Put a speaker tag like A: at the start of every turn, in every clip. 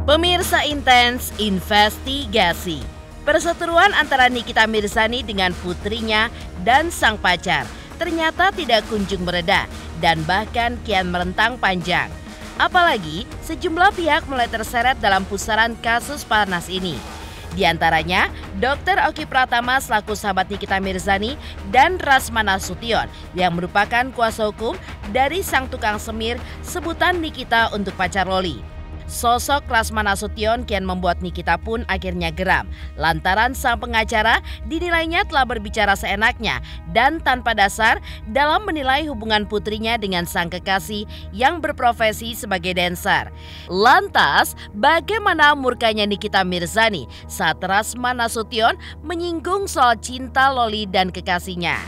A: Pemirsa Intens investigasi. Perseteruan antara Nikita Mirzani dengan putrinya dan sang pacar ternyata tidak kunjung mereda dan bahkan kian merentang panjang. Apalagi sejumlah pihak mulai terseret dalam pusaran kasus panas ini. Di antaranya, Dr. Oki Pratama selaku sahabat Nikita Mirzani dan Rasman Nasution yang merupakan kuasa hukum dari sang tukang semir sebutan Nikita untuk pacar Loli. Sosok Rasman Nasution kian membuat Nikita pun akhirnya geram lantaran sang pengacara dinilainya telah berbicara seenaknya dan tanpa dasar dalam menilai hubungan putrinya dengan sang kekasih yang berprofesi sebagai dancer. Lantas, bagaimana murkanya Nikita Mirzani saat Rasman Nasution menyinggung soal cinta Loli dan kekasihnya?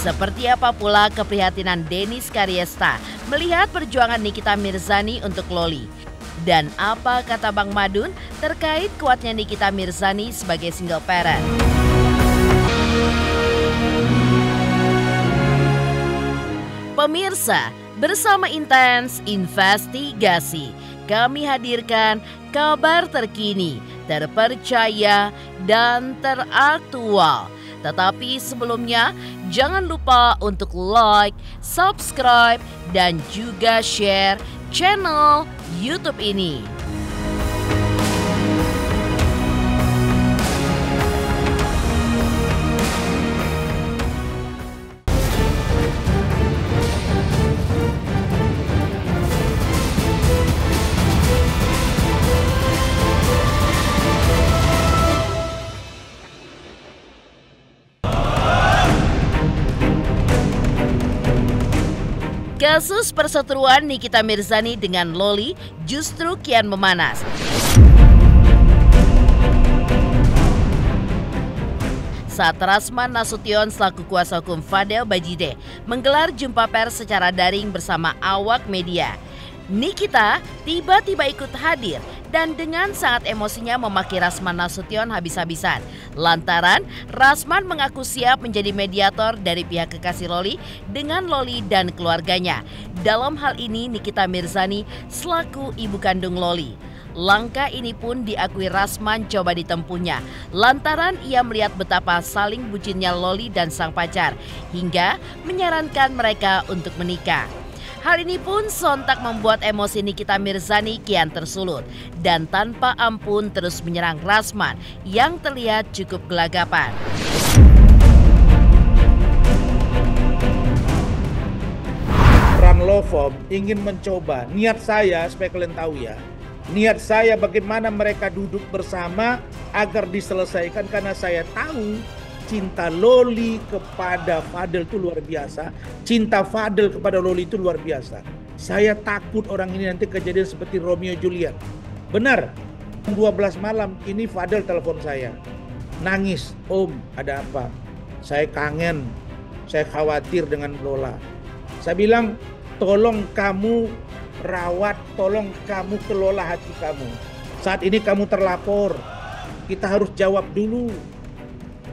A: Seperti apa pula keprihatinan Dennis Karyesta melihat perjuangan Nikita Mirzani untuk Loli? Dan apa kata Bang Madun terkait kuatnya Nikita Mirzani sebagai single parent? Pemirsa, bersama Intens Investigasi, kami hadirkan kabar terkini, terpercaya, dan teraktual. Tetapi sebelumnya, jangan lupa untuk like, subscribe, dan juga share channel YouTube ini. Kasus perseteruan Nikita Mirzani dengan Loli justru kian memanas. Saat Rasman Nasution selaku kuasa hukum Fadel Bajide menggelar jumpa pers secara daring bersama awak media, Nikita tiba-tiba ikut hadir dan dengan sangat emosinya memaki Rasman Nasution habis-habisan. Lantaran Rasman mengaku siap menjadi mediator dari pihak kekasih Loli dengan Loli dan keluarganya. Dalam hal ini Nikita Mirzani selaku ibu kandung Loli. Langkah ini pun diakui Rasman coba ditempuhnya lantaran ia melihat betapa saling bucinnya Loli dan sang pacar hingga menyarankan mereka untuk menikah. Hal ini pun sontak membuat emosi Nikita Mirzani kian tersulut dan tanpa ampun terus menyerang Rasman yang terlihat cukup gelagapan.
B: Ranlovop ingin mencoba, niat saya supaya kalian tahu ya, niat saya bagaimana mereka duduk bersama agar diselesaikan karena saya tahu cinta Loli kepada Fadel itu luar biasa. Cinta Fadel kepada Loli itu luar biasa. Saya takut orang ini nanti kejadian seperti Romeo Juliet. Benar, 12 malam ini Fadel telepon saya. Nangis, Om ada apa? Saya kangen, saya khawatir dengan Lola. Saya bilang, tolong kamu rawat, tolong kamu kelola hati kamu. Saat ini kamu terlapor, kita harus jawab dulu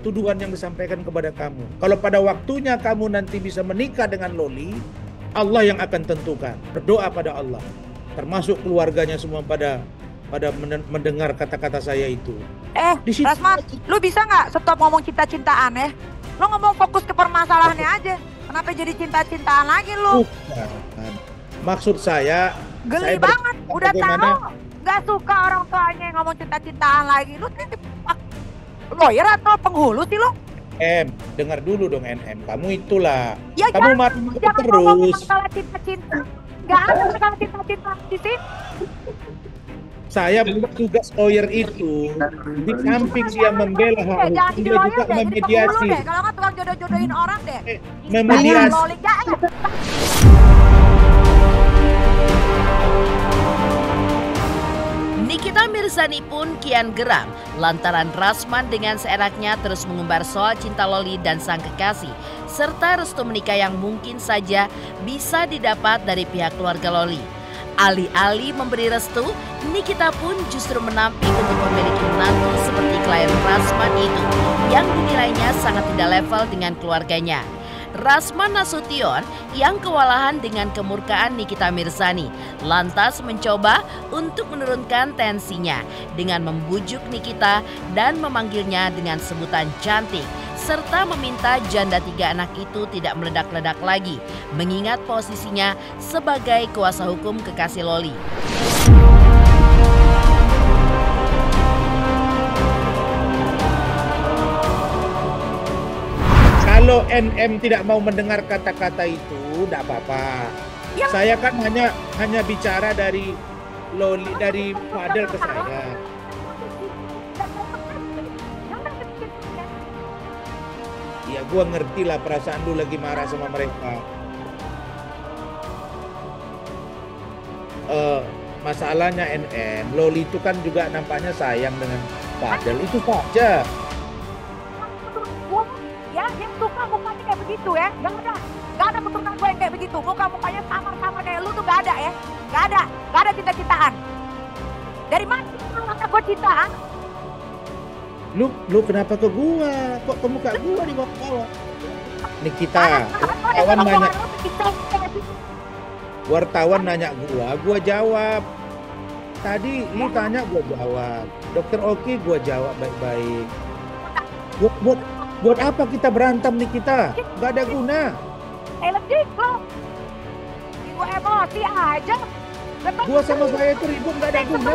B: tuduhan yang disampaikan kepada kamu. Kalau pada waktunya kamu nanti bisa menikah dengan Loli, Allah yang akan tentukan. Berdoa pada Allah, termasuk keluarganya semua pada mendengar kata-kata saya itu.
C: Rasman, lu bisa nggak stop ngomong cinta-cintaan ya? Lu ngomong fokus ke permasalahannya aja. Kenapa jadi cinta-cintaan lagi lu?
B: Bukan. Maksud saya,
C: geli banget. Udah tahu nggak suka orang tuanya yang ngomong cinta-cintaan lagi. Lu lawyer atau penghulu sih lo?
B: Dengar dulu dong NM, kamu itulah.
C: Ya,
B: kamu
C: jangan
B: terus.
C: Ngomong masalah cinta-cinta. Nggak ada masalah cinta-cinta di sini.
B: Saya tugas lawyer itu, di samping dia membela hak hukum, dia juga memediasi.
C: Kalau nggak tukang jodoh-jodohin orang deh.
B: Memediasi.
A: Nikita Mirzani pun kian geram lantaran Rasman dengan seenaknya terus mengumbar soal cinta Loli dan sang kekasih serta restu menikah yang mungkin saja bisa didapat dari pihak keluarga Loli. Alih-alih memberi restu, Nikita pun justru menampik untuk memiliki menantu seperti klien Rasman itu yang dinilainya sangat tidak level dengan keluarganya. Rasman Nasution yang kewalahan dengan kemurkaan Nikita Mirzani lantas mencoba untuk menurunkan tensinya dengan membujuk Nikita dan memanggilnya dengan sebutan cantik, serta meminta janda 3 anak itu tidak meledak-ledak lagi, mengingat posisinya sebagai kuasa hukum kekasih Loli.
B: Kalau NM tidak mau mendengar kata-kata itu, tidak apa-apa.
C: Ya.
B: Saya kan hanya bicara dari Loli, dari Fadel ke saya. Ya, gua ngerti lah perasaan lu lagi marah sama mereka. Masalahnya NM, Loli itu kan juga nampaknya sayang dengan Fadel, itu saja.
C: Ya, yang suka mukanya kayak begitu ya. Gak ada keturunan gue yang kayak begitu. Muka-mukanya sama-sama kayak lu tuh gak ada ya. Gak ada cinta-cintaan. Dari mana kata gue cintaan?
B: Lu kenapa ke gua? Kok ke muka gua di bawah? Nikita, wartawan nanya gua jawab. Tadi lu tanya gua jawab. Dokter Oki gua jawab baik-baik. Buat apa kita berantem nih kita? Gak ada guna.
C: Lebih lo. Gue emosi aja.
B: Gua sama saya itu ribut gak ada guna.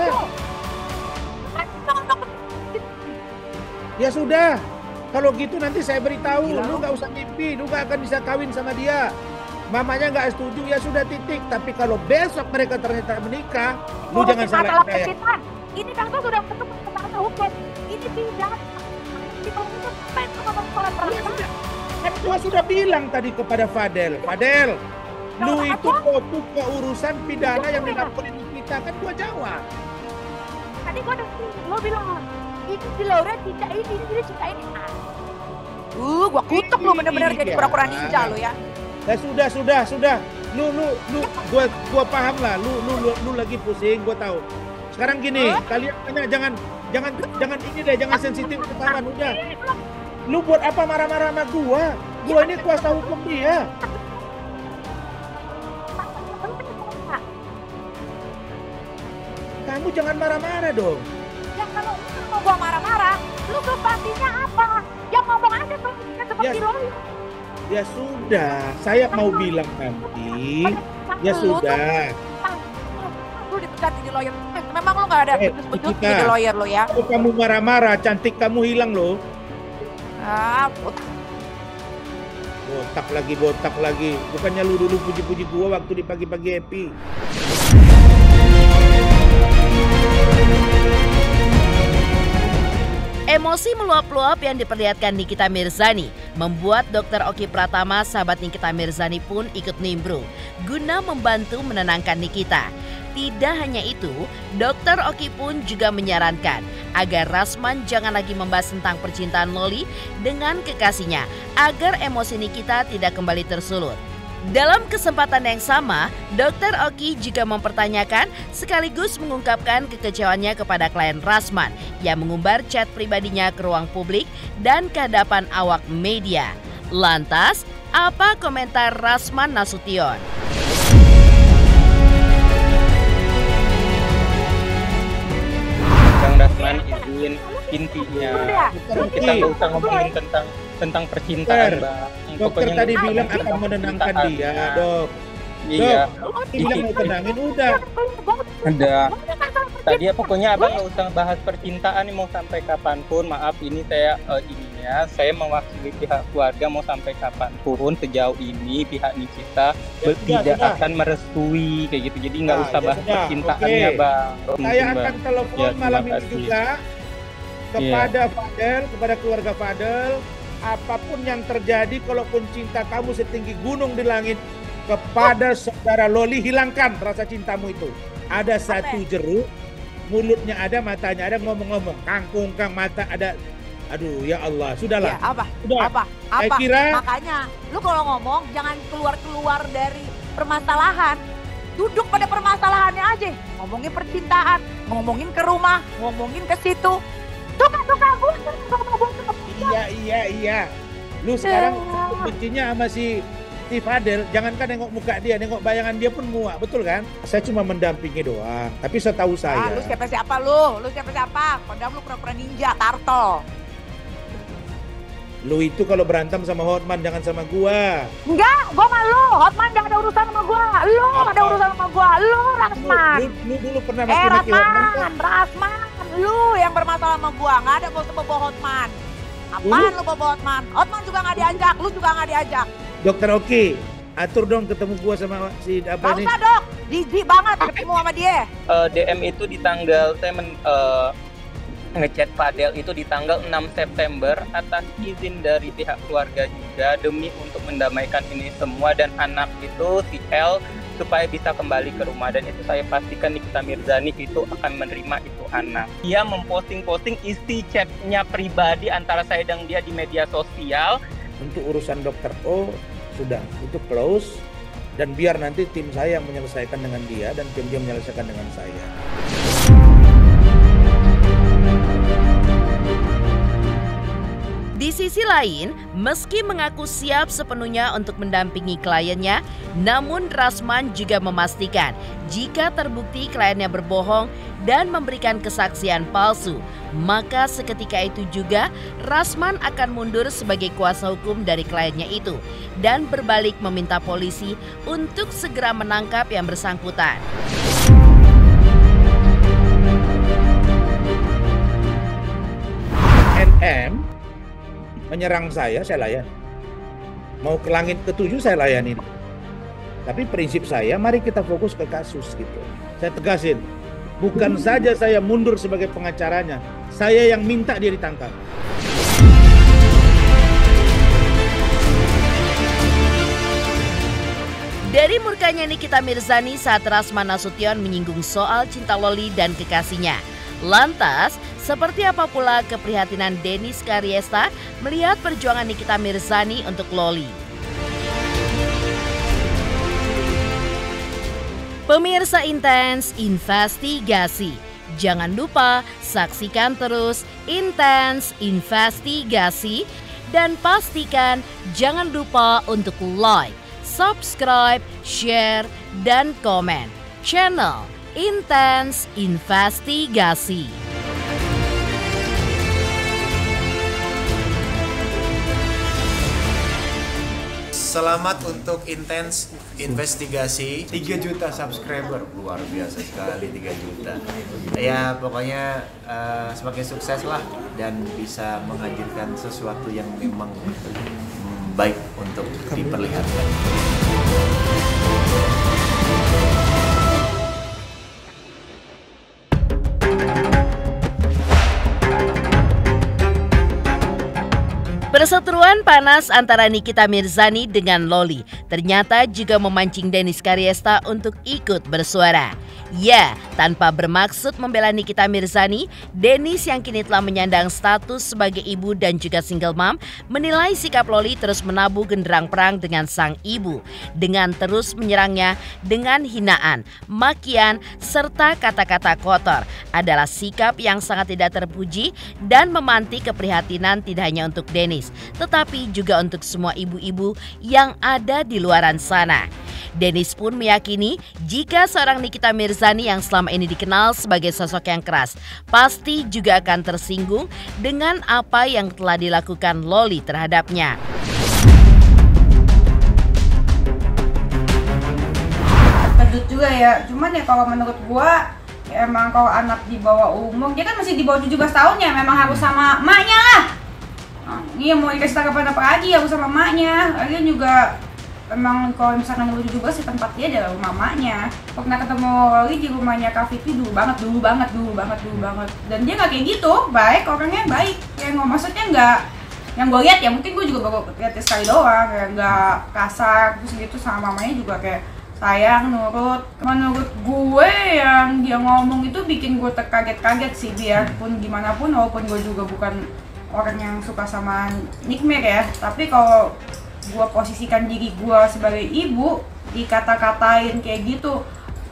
B: Ya sudah. Kalau gitu nanti saya beritahu. Lu gak usah mimpi. Lu gak akan bisa kawin sama dia. Mamanya gak setuju, ya sudah titik. Tapi kalau besok mereka ternyata menikah, lu jangan salahin saya.
C: Ini kan tuh sudah ketemu masalah hukum. Ini tidak.
B: Gua sudah bilang tadi kepada Fadel, lu itu fokus ke urusan pidana yang dilakukan kita, kan gua jawab.
C: Tadi gua udah lo bilang, ini si Laura cinta ini cinta ini. Gua kutuk lu bener-bener jadi pura-pura ninja lu ya.
B: Ya sudah. Lu gua paham lah. Lu lagi pusing, gua tahu. Sekarang gini, kalian jangan ini deh, jangan sensitif ketahuan udah. Lu buat apa marah-marah sama gua? Gua ini kuasa hukum dia. Kamu jangan marah-marah dong.
C: Ya kalau lu mau gua marah-marah, lu substansinya apa? Yang ngomong aja tuh seperti lo.
B: Ya sudah, saya mau bilang nanti. Ya sudah.
C: Lu dipecat jadi lawyer. Memang lo gak ada becus-becus jadi lawyer lo ya.
B: Kalau kamu marah-marah, cantik kamu hilang loh. Botak lagi. Bukannya lu dulu puji-puji gua waktu di pagi-pagi happy.
A: Emosi meluap-luap yang diperlihatkan Nikita Mirzani membuat Dr. Oki Pratama, sahabat Nikita Mirzani pun ikut nimbrung guna membantu menenangkan Nikita. Tidak hanya itu, Dr. Oki pun juga menyarankan agar Rasman jangan lagi membahas tentang percintaan Loli dengan kekasihnya agar emosi Nikita tidak kembali tersulut. Dalam kesempatan yang sama, Dr. Oki juga mempertanyakan sekaligus mengungkapkan kekecewaannya kepada klien Rasman yang mengumbar chat pribadinya ke ruang publik dan ke hadapan awak media. Lantas, apa komentar Rasman Nasution?
D: Kang Rasman izin, intinya kita nggak usah ngomongin tentang percintaan, Bang.
B: Dokter tadi bilang akan menenangkan dia, Dok.
D: Iya.
B: Dia bilang mau tenangin, udah.
D: Ada. Tadi ya pokoknya Abang nggak usah bahas percintaan nih, mau sampai kapanpun. Maaf ini saya mewakili pihak keluarga mau sampai kapanpun sejauh ini pihak Nikita tidak akan merestui kayak gitu. Jadi nggak usah bahas percintaannya, Bang.
B: Saya akan telepon malam ini juga kepada Fadel, kepada keluarga Fadel. Apapun yang terjadi, kalaupun cinta kamu setinggi gunung di langit kepada saudara Loli, hilangkan rasa cintamu itu. Ada satu jeruk, mulutnya ada, matanya ada, ngomong-ngomong, kangkung, mata ada. Aduh, ya Allah, sudahlah.
C: Ya, apa?
B: Sudah.
C: Apa?
B: Saya kira,
C: makanya, lu kalau ngomong jangan keluar dari permasalahan. Duduk pada permasalahannya aja. Ngomongin percintaan, ngomongin ke rumah, ngomongin ke situ. Suka gue ngomong.
B: iya. Lu sekarang bencinya sama si Fadel, jangankan nengok muka dia, nengok bayangan dia pun muak, betul kan? Saya cuma mendampingi doang, tapi setahu saya.
C: Lu siapa-siapa lu? Lu siapa-siapa? Padahal lu pura-pura ninja, Tarto.
B: Lu itu kalau berantem sama Hotman jangan sama gua.
C: Enggak, gua sama lu. Hotman gak ada urusan sama gua. Lu ada urusan sama gua. Lu Rasman.
B: Lu dulu pernah maki-maki Hotman.
C: Rasman. Lu yang bermasalah sama gua. Gak ada gua bawa Hotman. Apaan lu bawa Hotman? Hotman juga gak diajak. Lu juga gak diajak.
B: Dokter Oki, atur dong ketemu gua sama si apa nih?
C: Gak usah dok. Jijik banget ketemu sama dia.
D: DM itu di tanggal ngechat Fadel itu di tanggal 6 September atas izin dari pihak keluarga juga demi untuk mendamaikan ini semua dan anak itu si L supaya bisa kembali ke rumah, dan itu saya pastikan Nikita Mirzani itu akan menerima itu anak. Dia memposting-posting isi chatnya pribadi antara saya dan dia di media sosial.
B: Untuk urusan dokter O sudah itu close, dan biar nanti tim saya yang menyelesaikan dengan dia dan tim dia menyelesaikan dengan saya.
A: Di sisi lain, meski mengaku siap sepenuhnya untuk mendampingi kliennya, namun Rasman juga memastikan jika terbukti kliennya berbohong dan memberikan kesaksian palsu, maka seketika itu juga Rasman akan mundur sebagai kuasa hukum dari kliennya itu dan berbalik meminta polisi untuk segera menangkap yang bersangkutan.
B: NM menyerang saya layan. Mau ke langit ke-7 saya layani. Tapi prinsip saya, mari kita fokus ke kasus gitu. Saya tegasin, bukan saja saya mundur sebagai pengacaranya, saya yang minta dia ditangkap.
A: Dari murkanya Nikita Mirzani saat Rasman Nasution menyinggung soal cinta Loli dan kekasihnya. Lantas, seperti apa pula keprihatinan Dennis Karyesta melihat perjuangan Nikita Mirzani untuk Loli? Pemirsa Intens Investigasi, jangan lupa saksikan terus Intens Investigasi dan pastikan jangan lupa untuk like, subscribe, share, dan komen channel Intens Investigasi.
E: Selamat untuk Intens Investigasi. 3 juta subscriber, luar biasa sekali 3 juta. Ya pokoknya semakin sukses lah dan bisa menghadirkan sesuatu yang memang baik untuk diperlihatkan.
A: Perseteruan panas antara Nikita Mirzani dengan Loli ternyata juga memancing Dennis Karyesta untuk ikut bersuara. Ya, tanpa bermaksud membela Nikita Mirzani, Dennis yang kini telah menyandang status sebagai ibu dan juga single mom menilai sikap Loli terus menabuh genderang perang dengan sang ibu dengan terus menyerangnya dengan hinaan, makian, serta kata-kata kotor adalah sikap yang sangat tidak terpuji dan memantik keprihatinan tidak hanya untuk Dennis, tetapi juga untuk semua ibu-ibu yang ada di luaran sana. Dennis pun meyakini jika seorang Nikita Mirzani yang selama ini dikenal sebagai sosok yang keras, pasti juga akan tersinggung dengan apa yang telah dilakukan Loli terhadapnya.
F: Kejut juga ya, cuman ya kalau menurut gua ya emang kalau anak di bawah umur, dia kan masih di bawah 17 tahun ya, memang harus sama emaknya lah. Iya mau dikasih tanggapan apa lagi, harus sama emaknya. Lagian juga emang kalau misalkan umur 17 di tempat dia adalah rumah emaknya. Pernah ketemu Loli di rumahnya Kak Vivi dulu banget. Dan dia nggak kayak gitu, baik, orangnya baik. Yang maksudnya nggak, yang gue lihat ya mungkin gue juga baru lihat sekali doang, kayak nggak kasar terus gitu sama mamanya juga kayak sayang, nurut. Menurut gue yang dia ngomong itu bikin gue terkaget-kaget sih, biarpun gimana pun, walaupun gue juga bukan orang yang suka sama Nick Mir ya, tapi kalau gue posisikan diri gue sebagai ibu dikata-katain kayak gitu,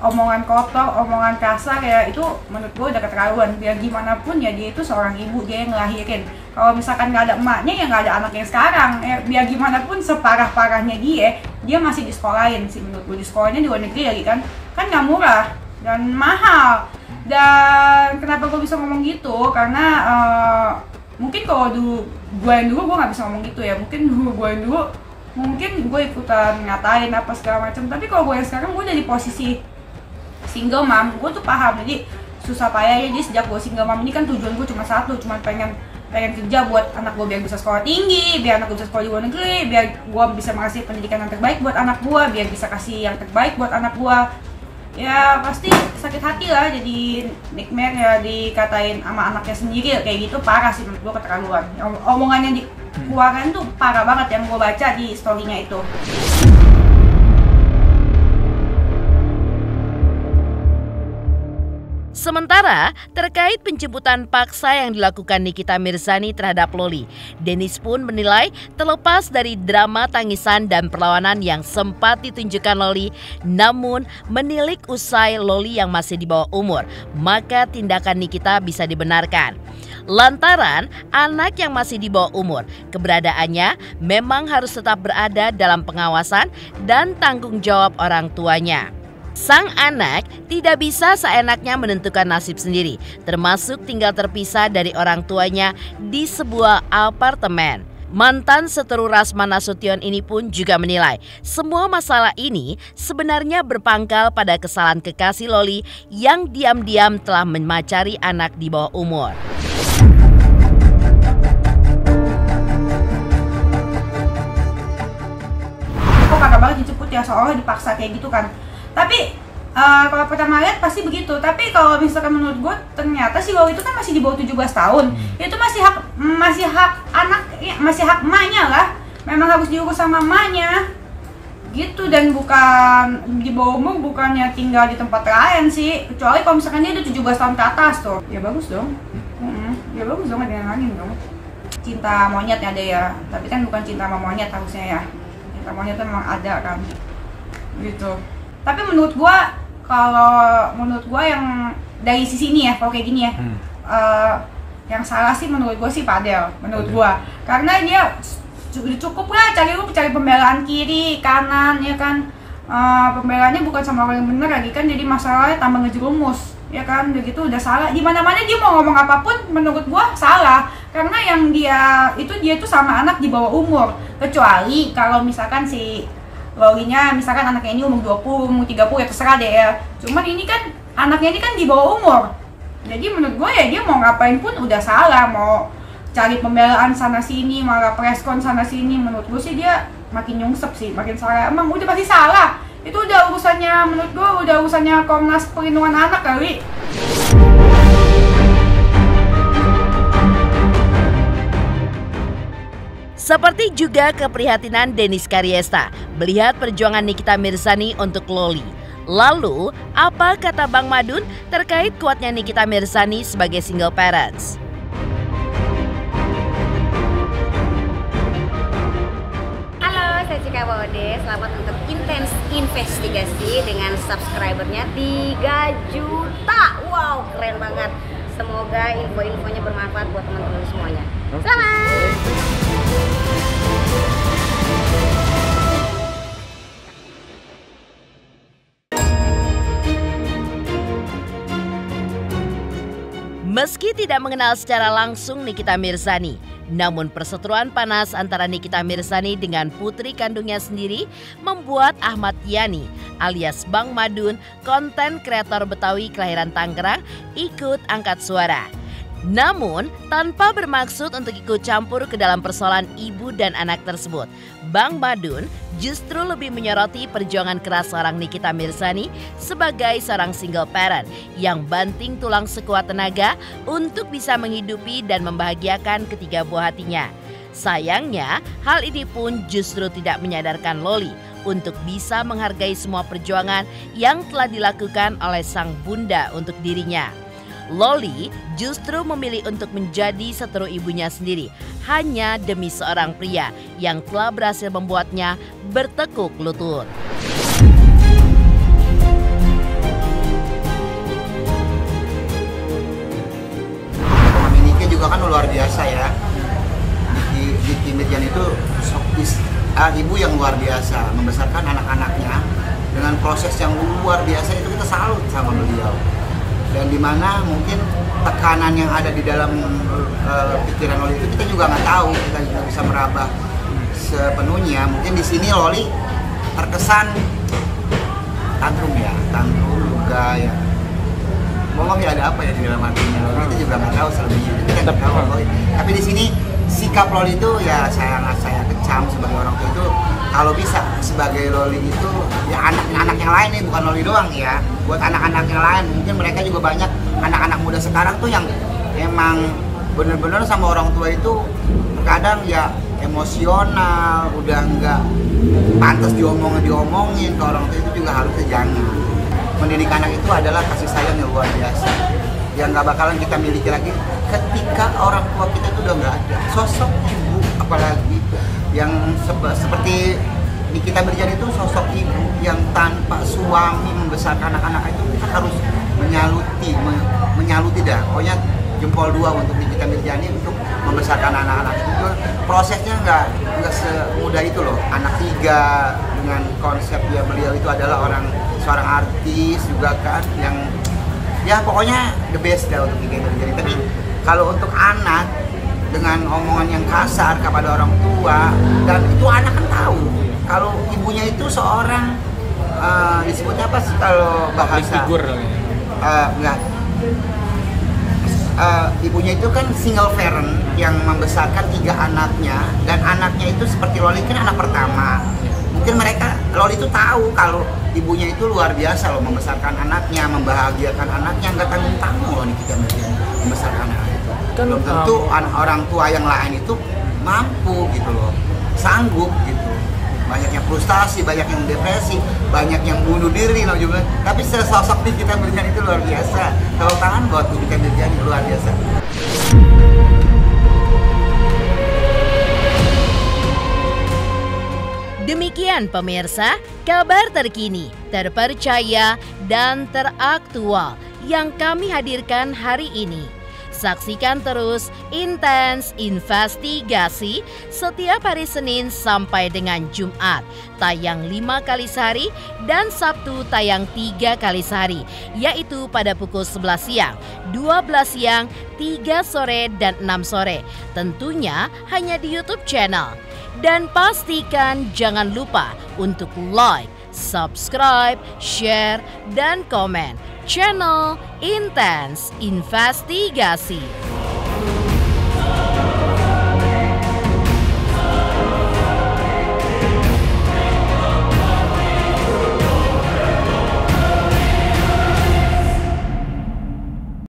F: omongan kotor, omongan kasar ya itu menurut gue udah keterlaluan. Biar gimana pun ya dia itu seorang ibu, dia yang ngelahirin. Kalau misalkan nggak ada emaknya ya nggak ada anaknya sekarang. Ya, biar gimana pun separah-parahnya dia masih disekolahin sih menurut gue. Di sekolahnya di luar negeri lagi kan nggak murah dan mahal. Dan kenapa gue bisa ngomong gitu? Karena mungkin kalau gue yang dulu gue nggak bisa ngomong gitu ya. Mungkin gue ikutan ngatain apa segala macam. Tapi kalau gue yang sekarang gue udah di posisi single mom, gue tuh paham. Jadi susah payahnya. Jadi sejak gue single mom ini kan tujuan gue cuma satu, cuma pengen kerja buat anak gue biar bisa sekolah tinggi, biar anak gue bisa sekolah di luar negeri, biar gue bisa ngasih pendidikan yang terbaik buat anak gue, biar bisa kasih yang terbaik buat anak gue. Ya pasti sakit hati lah jadi nightmare ya dikatain sama anaknya sendiri kayak gitu, parah sih menurut gue, keterlaluan. Omongannya dikeluarkan tuh parah banget yang gue baca di story-nya itu.
A: Sementara terkait penjemputan paksa yang dilakukan Nikita Mirzani terhadap Loli, Dennis pun menilai terlepas dari drama tangisan dan perlawanan yang sempat ditunjukkan Loli, namun menilik usai Loli yang masih di bawah umur, maka tindakan Nikita bisa dibenarkan. Lantaran anak yang masih di bawah umur, keberadaannya memang harus tetap berada dalam pengawasan dan tanggung jawab orang tuanya. Sang anak tidak bisa seenaknya menentukan nasib sendiri, termasuk tinggal terpisah dari orang tuanya di sebuah apartemen. Mantan seteru Rasma Nasution ini pun juga menilai semua masalah ini sebenarnya berpangkal pada kesalahan kekasih Loli yang diam-diam telah memacari anak di bawah umur.
F: Kok kagak banget dijemput ya, seolah dipaksa kayak gitu kan. Tapi kalau pertama lihat pasti begitu. Tapi kalau misalkan menurut gue ternyata si Loli itu kan masih di bawah 17 tahun. Itu masih hak anak, masih hak emaknya lah. Memang harus diurus sama emaknya. Gitu, dan bukan di bawah umur, bukannya tinggal di tempat lain sih. Kecuali kalau misalkan dia udah 17 tahun ke atas tuh. Ya bagus dong. Ya bagus dong, ada yang lain dong. Cinta monyet ada ya. Tapi kan bukan cinta sama monyet harusnya ya. Cinta monyet memang ada kan. Gitu. Tapi menurut gua yang dari sisi ini ya, kalau kayak gini ya, yang salah sih menurut gua sih Fadel, menurut gua, karena dia cukup lah cari pembelaan kiri kanan ya kan, pembelaannya bukan sama orang yang bener lagi kan, jadi masalahnya tambah ngejerumus ya kan, begitu udah salah. Di mana-mana dia mau ngomong apapun menurut gua salah, karena yang dia itu sama anak di bawah umur, kecuali kalau misalkan si Lolinya misalkan anaknya ini umur 20, umur 30 ya terserah deh ya. Cuman ini kan anaknya ini kan di bawah umur. Jadi menurut gue ya dia mau ngapain pun udah salah. Mau cari pembelaan sana sini, malah preskon sana sini. Menurut gue sih dia makin nyungsep sih, makin salah. Emang udah pasti salah. Itu udah urusannya, menurut gue udah urusannya Komnas Perlindungan Anak kali.
A: Seperti juga keprihatinan Dennis Karyesta melihat perjuangan Nikita Mirzani untuk Loli. Lalu, apa kata Bang Madun terkait kuatnya Nikita Mirzani sebagai single parents?
G: Halo, saya Cika Bode. Selamat untuk Intens Investigasi dengan subscribernya 3 juta. Wow, keren banget. Semoga info-infonya bermanfaat buat teman-teman semuanya. Selamat!
A: Meski tidak mengenal secara langsung Nikita Mirzani, namun perseteruan panas antara Nikita Mirzani dengan putri kandungnya sendiri membuat Ahmad Yani alias Bang Madun, konten kreator Betawi kelahiran Tangerang, ikut angkat suara. Namun, tanpa bermaksud untuk ikut campur ke dalam persoalan ibu dan anak tersebut, Bang Madun justru lebih menyoroti perjuangan keras seorang Nikita Mirzani sebagai seorang single parent yang banting tulang sekuat tenaga untuk bisa menghidupi dan membahagiakan ketiga buah hatinya. Sayangnya, hal ini pun justru tidak menyadarkan Loli untuk bisa menghargai semua perjuangan yang telah dilakukan oleh sang bunda untuk dirinya. Loli justru memilih untuk menjadi seteru ibunya sendiri hanya demi seorang pria yang telah berhasil membuatnya bertekuk lutut.
H: juga kan luar biasa ya. Niki Mirjani itu ibu yang luar biasa membesarkan anak-anaknya dengan proses yang luar biasa. Itu kita salut sama beliau. Dan dimana mungkin tekanan yang ada di dalam pikiran Loli itu kita juga nggak tahu, kita juga bisa meraba sepenuhnya. Mungkin di sini Loli terkesan tantrum juga ya. Ngomong ya ada apa ya di dalam hatinya Loli, kita juga nggak tahu selebihnya. Kita nggak tahu Loli. Tapi di sini sikap Loli itu ya saya kecam sebagai orang tua itu, kalau bisa sebagai Loli itu ya anak-anak yang lain nih, bukan Loli doang ya, buat anak-anak yang lain. Mungkin mereka juga banyak anak-anak muda sekarang tuh yang emang bener-bener sama orang tua itu kadang ya emosional, udah nggak pantas diomongin ke orang tua. Itu juga harusnya jangan. Mendidik anak itu adalah kasih sayang yang luar biasa, yang nggak bakalan kita miliki lagi ketika orang tua kita itu udah nggak ada. Sosok ibu apalagi yang seperti Nikita Mirjani itu sosok ibu yang tanpa suami membesarkan anak-anak itu, kita harus menyaluti dah. Pokoknya jempol 2 untuk Nikita Mirjani untuk membesarkan anak-anak itu. Prosesnya nggak semudah itu loh. Anak 3 dengan konsep beliau itu adalah seorang artis juga kan, yang ya pokoknya the best dah untuk Nikita Mirjani. Tapi kalau untuk anak dengan omongan yang kasar kepada orang tua, dan itu anak kan tahu kalau ibunya itu seorang disebutnya apa sih kalau bahasa enggak, ibunya itu kan single parent yang membesarkan 3 anaknya, dan anaknya itu seperti Loli kan anak pertama. Mungkin Loli itu tahu kalau ibunya itu luar biasa loh membesarkan anaknya, membahagiakan anaknya, nggak tanggung-tanggung loh Nikita Mirjani membesarkan anak itu. Belum tentu orang tua yang lain itu mampu gitu loh, sanggup gitu. Banyak yang frustasi, banyak yang depresi, banyak yang bunuh diri loh juga. Tapi sosok Nikita Mirjani itu luar biasa. Tepuk tangan buat Nikita Mirjani, luar biasa.
A: Demikian pemirsa, kabar terkini, terpercaya, dan teraktual yang kami hadirkan hari ini. Saksikan terus Intens Investigasi setiap hari Senin sampai dengan Jumat, tayang 5 kali sehari, dan Sabtu tayang 3 kali sehari, yaitu pada pukul 11 siang, 12 siang, 3 sore, dan 6 sore. Tentunya hanya di YouTube channel. Dan pastikan jangan lupa untuk like, subscribe, share, dan komen channel Intens Investigasi.